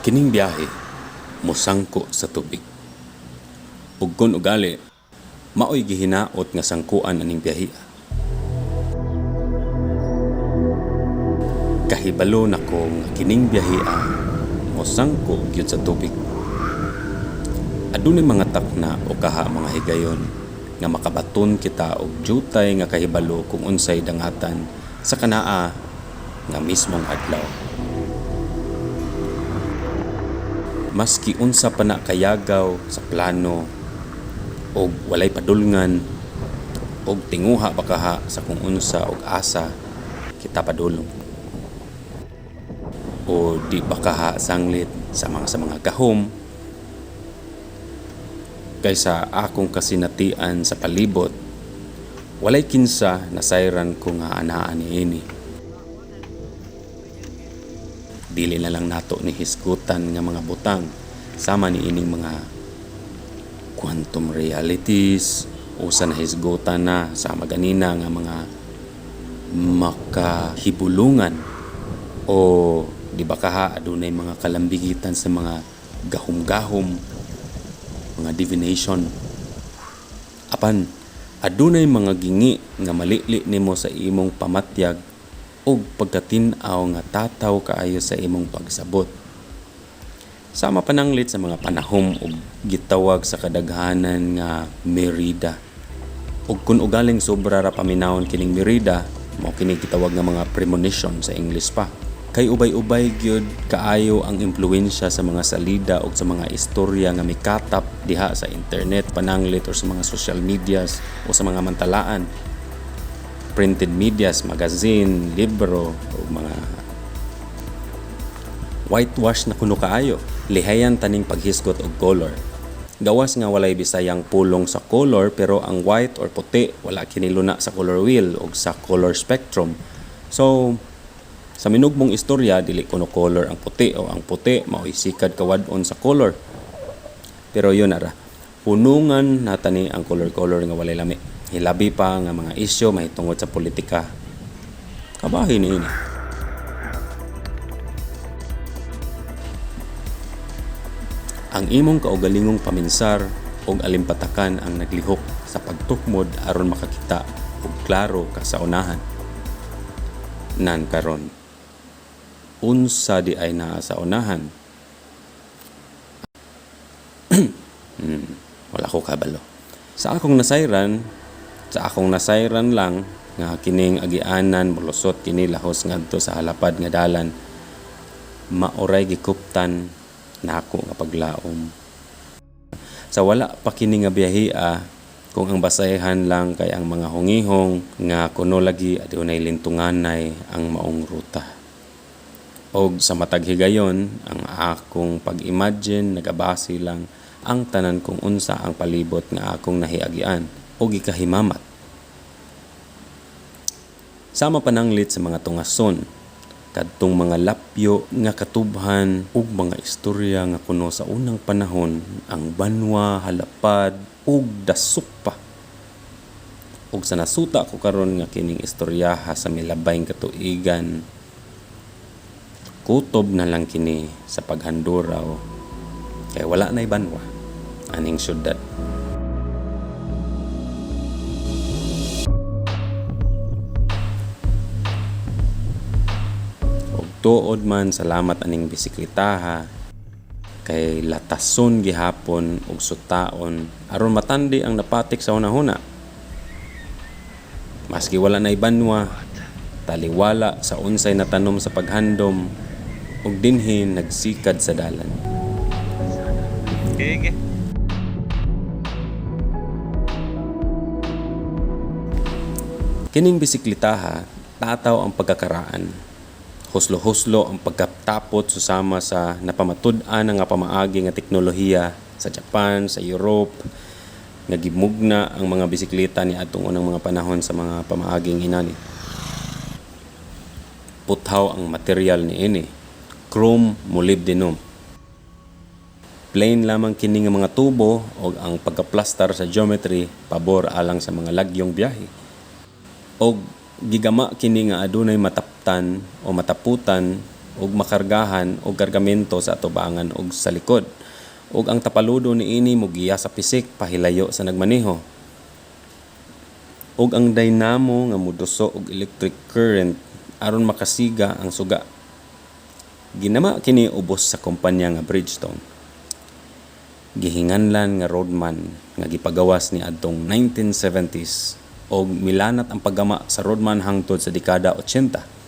Kining biyahe mosangko sa tubig. Ug kun ugali, maoy gihinaot nga sangkuan aning biyahe. Kahibalo nako nga kining biyahe mosangko gyud sa tubig. Adunay mga takna o kaha mga higayon nga makabaton kita og jutay nga kahibalo kung unsay dangatan sa kanaa nga mismong adlaw. Maski unsa pa na kayagaw sa plano og walay padulngan og tinguha bakaha sa kung unsa og asa kita padulong o di bakaha sanglit sa mga gahom kaysa akong kasinatian sa palibot walay kinsa nasayran ko nga anaan niini. Dili na lang nato ni hisgutan nga mga butang sama ni ining mga quantum realities o sa nahisgutan na sama ganina nga mga makahibulungan o di ba kaha adunay mga kalambigitan sa mga gahom-gahom, mga divination. Apan adunay mga gingi nga malili nimo sa imong pamatyag og pagkatin-aw nga tataw kaayo sa imong pagsabot. Sama pananglit sa mga panahom og gitawag sa kadaghanan nga merida. Ug kun ugaling sobra ra paminawon kining merida, mao kini gitawag nga mga premonition sa English pa. Kay ubay-ubay gyud kaayo ang impluwensya sa mga salida og sa mga istorya nga mikatap diha sa internet, pananglit or sa mga social medias o sa mga mantalaan. Printed medias, magazine, libro o mga whitewash na kuno kaayo. Lihayan taning paghisgot og color. Gawas nga walay bisayang pulong sa color pero ang white or puti wala kiniluna sa color wheel o sa color spectrum. So sa minugmong istorya dili kuno color ang puti o ang puti mao'y sikad kawadon sa color. Pero yun ara. Punungan natani ang color nga walay lami. Hilabi pa nga mga isyu mahitungod sa politika. Kabahin ini. Ang imong kaugalingong paminsar og alimpatakan ang naglihok sa pagtukmod aron makakita og klaro ka sa unahan. Nan karon unsa di ay naa sa unahan. Wala ko kabalo. Sa akong nasayran lang nga kining agianan molusot kini lahos ngadto sa halapad nga dalan maoray gikuptan nako nga paglaom. Sa wala pa kini nga biyahea kung ang basayahan lang kay ang mga hungihong nga kuno lagi adunay lintunganay ang maong ruta. Og sa matag higayon ang akong pag-imagine nagabase lang ang tanan kung unsa ang palibot nga akong nahiagian o gikahimamat. Sama pananglit sa mga tungason, kadtong mga lapyo nga katubhan ug mga istorya nga kuno sa unang panahon ang banwa, halapad ug dasok pa. Ug sa nasuta ko karon nga kining istoryaha sa milabayng katuigan, kutob na lang kini sa paghanduraw kay wala na'y banwa aning syudad. Tuod man salamat aning bisikletaha kay latason gihapon og sutaon aron matandi ang napatik sa hunahuna. Maski wala na ibanwa, taliwala sa unsay natanom sa paghandom ug dinhin nagsikad sa dalan. Okay. Kining bisikletaha tataw ang pagkakaraan. Huslo-huslo ang pagkatapot susama sa napamatud-an nga pamaagi nga teknolohiya sa Japan, sa Europe, nga gimugna ang mga bisikleta ni atong unang mga panahon sa mga pamaaging inani. Puthaw ang material ni ini, chrome molybdenum. Plain lamang kini nga mga tubo o ang pagkaplastar sa geometry pabor alang sa mga lagyong biyahe. Og gigama kini nga adunay mataptan o mataputan ug makargahan og kargamento sa atubangan ug sa likod. Ug ang tapaludo niini mogiya sa pisik pahilayo sa nagmaneho. Ug ang dynamo nga moduso og electric current aron makasiga ang suga. Ginama kini ubos sa kumpanya nga Bridgestone. Gihinganlan nga roadman nga gipagawas ni adtong 1970s og milanat ang paggama sa roadman hangtod sa dekada 80.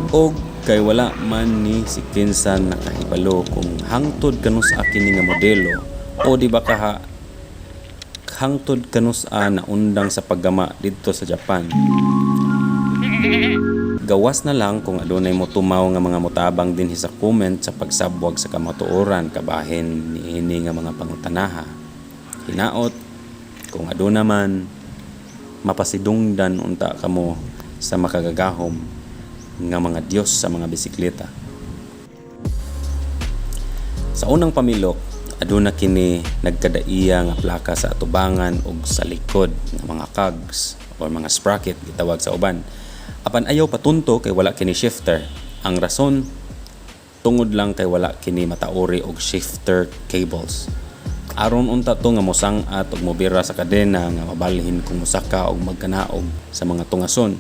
Og kay wala man ni si kinsan nakahibalo kung hangtod kanus kini nga modelo o di ba kaha hangtod kanus na undang sa paggama didto sa Japan. Gawas na lang kung adunay mo tumaw nga mga motabang dinhi sa comment sa pagsabwag sa kamatuoran kabahin niini nga mga pangutanaha. Hinaot kung aduna man mapasidungdan unta kamo sa makagagahom nga mga Diyos sa mga bisikleta. Sa unang pamilok, aduna kini nagkadaiya nga plaka sa atubangan ug sa likod nga mga cogs o mga sprocket gitawag sa uban. Apan ayaw patunto kay wala kini shifter. Ang rason tungod lang kay wala kini matauri og shifter cables. Aron unta to nga mosang-at ug mobira sa kadena nga mabalhin kung mosaka og magkanaog sa mga tungason.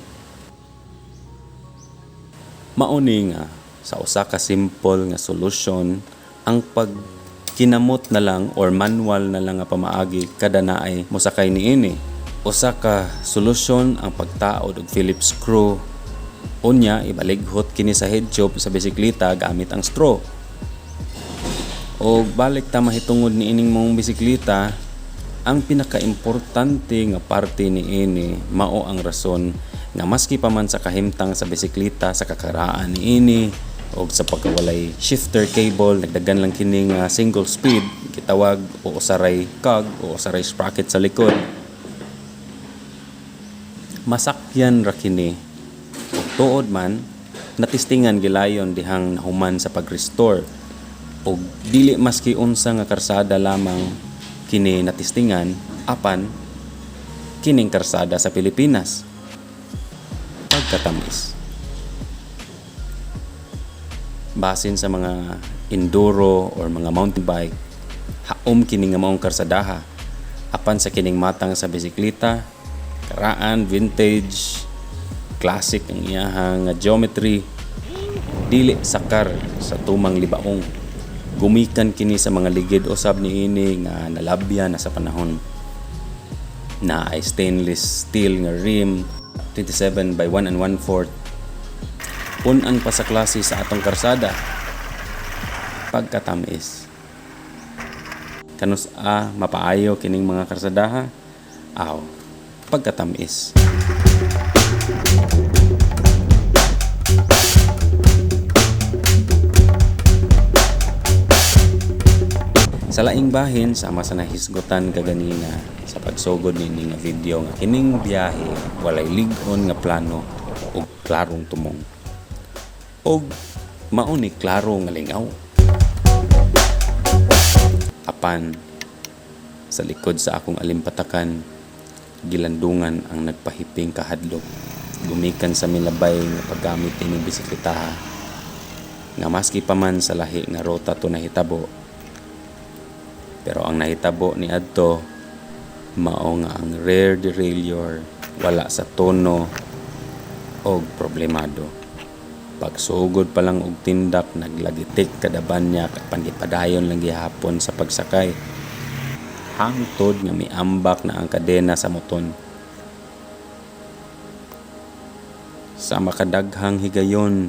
Mauni nga sa usa ka simple nga solusyon ang pagkinamot na lang or manual na lang nga pamaagi kada naay mosakay niini. Usa ka solusyon ang pagtaod og Phillips screw. Unya ibalighot kini sa head tube sa bisikleta gamit ang straw. Og balik ta mahitungod niining mong bisikleta, ang pinakaimportante nga parte niini mao ang rason nga maski pa man sa kahimtang sa bisikleta sa kakaraan niini o sa pagkawalay shifter cable nagdagan lang kini nga single speed gitawag o usaray cog o usaray sprocket sa likod, masakyan ra kini ug tuod man natistingan gilayon dihang nahuman sa pag-restore ug dili maski unsa nga karsada lamang kini natistingan apan kining karsada sa Pilipinas. Pagkatamis. Basin sa mga enduro or mga mountain bike, haom kini nga maong karsadaha. Apan sa kining matang sa bisikleta, karaan, vintage, classic ang iyahang geometry, dili sakar sa tumang libaong. Gumikan kini sa mga ligid usab niini nga nalabyan na sa panahon. Na ay stainless steel nga rim 27 by 1 1/4. Punan pa sa klase sa atong karsada. Pagkatamis. Kanus mapaayo kining mga karsadaha? Aw, pagkatamis. Sa laing bahin sama sa nahisgutan kaganina sa pagsugod nini nga video nga kining biyahe walay lig-on nga plano ug klarong tumong. Og mao ni klaro nga lingaw. Apan sa likod sa akong alimpatakan gilandungan ang nagpahiping kahadlok. Gumikan sa milabay nga paggamit ining bisikletaha. Nga maski pa man sa lahi nga rota to nahitabo. Pero ang nahitabo ni adto mao nga ang rear derailleur wala sa tono og problemado. Pagsugod pa lang og tindak naglagitik kada banyak apan gipadayon lang gihapon sa pagsakay. Hangtod nga miambak na ang kadena sa moton. Sa makadaghang higayon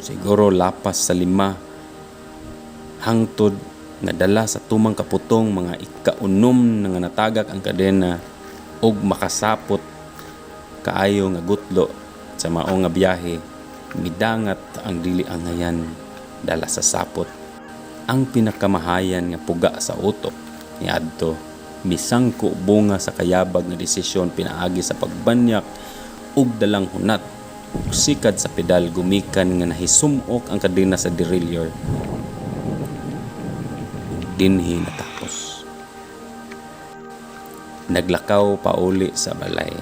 siguro lapas sa 5 hangtod nga dala sa tumang kaputong mga ikaunom nga natagak ang kadena ug makasapot kaayo nga gutlo sa mao nga biyahe midangat ang dili angayan dala sa sapot. Ang pinakamahayan nga puga sa utok niadto misangko bunga sa kayabag nga desisyon pinaagi sa pagbanyak ug dalang hunat ug sikad sa pedal gumikan nga nahisumok ang kadena sa derailleur. Dinhi natapos. Naglakaw pauli sa balay.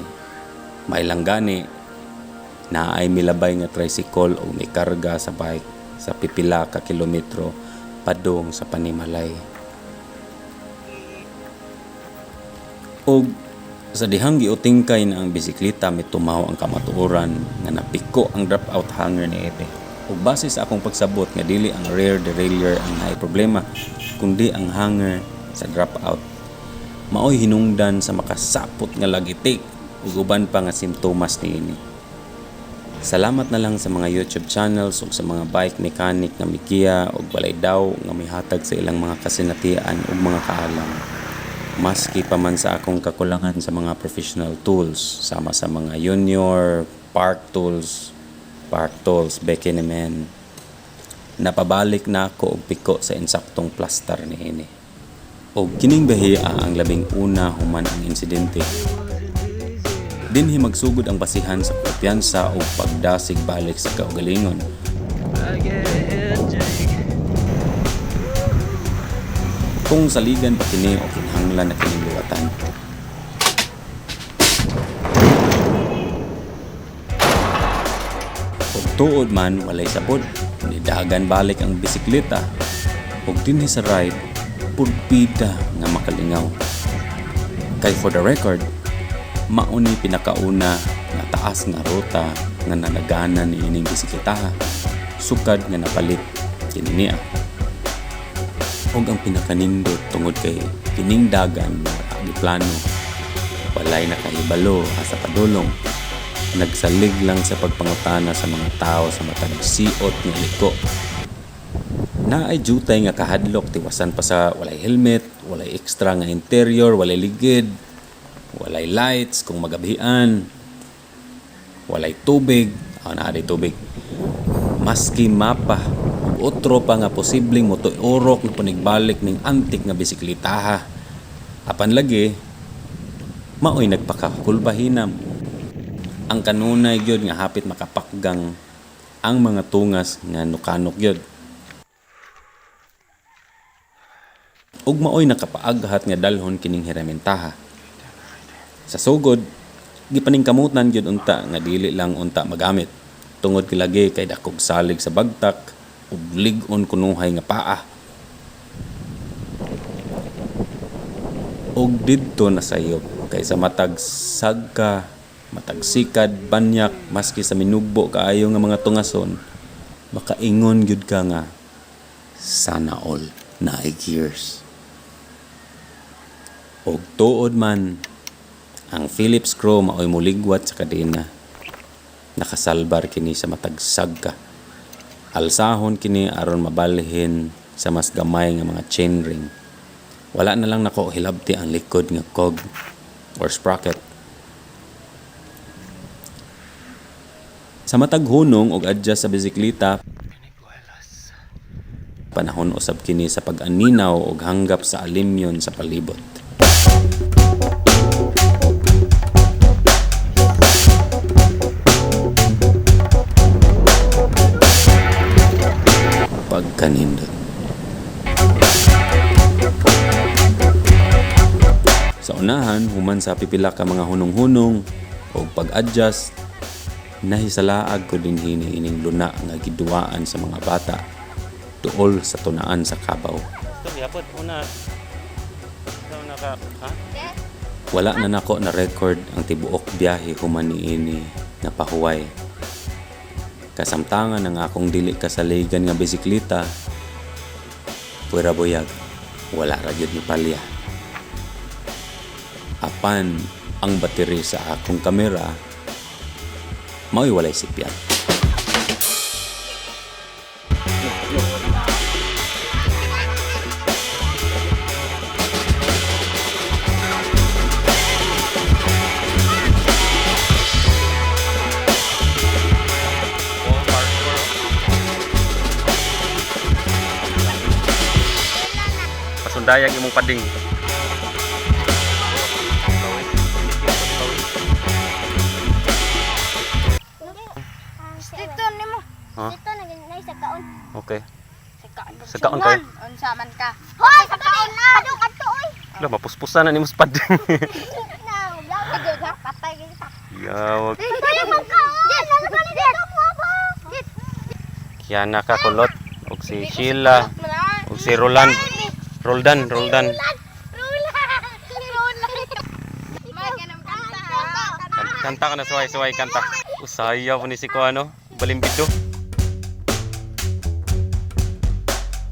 May langgani na ay milabay nga tricycle o may karga sa bike sa pipila ka kilometro padung sa Panimalay. Og sa dihang giutingkay na ang bisikleta mitumaw ang kamatuoran nga napiko ang dropout hanger ni Ede. Ug base sa akong pagsabot nga dili ang rear derailleur ang naay problema kundi ang hanger sa dropout. Maoy hinungdan sa makasapot nga lagitik ug uban pa nga simptomas niini. Salamat na lang sa mga YouTube channels ug sa mga bike mechanic nga mikiya ug walay daw nga mihatag sa ilang mga kasinatian ug mga kaalam. Maski pa man sa akong kakulangan sa mga professional tools, sama sa mga Junior, Park Tools, Becky naman. Napabalik na ako og piko sa insaktong plaster niini. Og kining bahiya ang labing una human ang insidente. Dinhi magsugod ang basihan sa kumpiyansa o pagdasig balik sa kaugalingon. Kung saligan pa kini o kinahanglan na kining luwatan. Ug tuod man walay sabod, nidagan balik ang bisikleta. Ug dinhi sa ride, pudpida nga makalingaw. Kay for the record, mauni pinakauna nga taas nga ruta nga nanagana ni ining bisikletaha. Sukad nga napalit kini niya. Og ang pinakanindot tungod kay kining dagan nga giplano walay nakahibalo asa padulong, nagsalig lang sa pagpangutana sa mga tao sa matag siot nga liko. Naay jutay nga kahadlok tiwasan pa sa walay helmet, walay extra nga interior, walay ligid, walay lights kung magabihan, walay tubig, naay tubig, maski mapa otro pa nga posibleng motorok na panigbalik ning antik nga bisikletaha. Apan lagi, maoy nagpakakulbahinam. Ang kanunay gyud nga hapit makapakgang ang mga tungas nga nukanok gyud. Ug maoy nakapaaghat nga dalhon kining hiramentaha. Sa sugod, gipaningkamutan gyud unta nga dili lang unta magamit. Tungod kilagi kay dakog salig sa bagtak ug lig-on kunuhay nga paa. Og didto nasayop kay sa matag sagka, matag sikad, banyak, maski sa minugbo kaayo nga mga tungason, makaingon gyud ka nga sana all naay gears. Og tuod man ang Phillips screw maoy muligwat sa kadena. Nakasalbar kini sa matag sagka. Alsahon kini aron mabalhin sa mas gamay nga mga chainring. Wala na lang nako hilabti ang likod nga cog or sprocket. Sa matag hunong og adjust sa bisikleta, panahon usab kini sa pag-aninaw og hanggap sa alimyon sa palibot. Pagkanindot. Sa unahan, human sa pipila ka mga hunong-hunong o pag-adjust, nahisalaag ko din hiniining luna nga giduaan sa mga bata tuol sa tunaan sa kabaw. Wala na nako na record ang tibuok biyahe human niini na pahuway. Kasamtangan ang akong dili kasaligan nga bisikleta, pura boyag, wala ra gyud ni palya. Apan ang battery sa akong kamera, mao'y walay sipyan. Pasundayag imong pading. Dito nimo. Ha? Dito na sa kaon. Okay. Sa kaon kay? Unsa man ka? Hoy, sa kaon na. Padung kadto oy. Wala mapuspusan na nimo sa pading. Na, wala ka patay kita. Yawag. Tayo magkaon. Ano ba dito mo ba? Kaya nakakulot. Og si Sheila. Og si Roldan. Roldan. Kanta ka na suway-suway kanta. Usaya po ni si Kuano. Balimbido.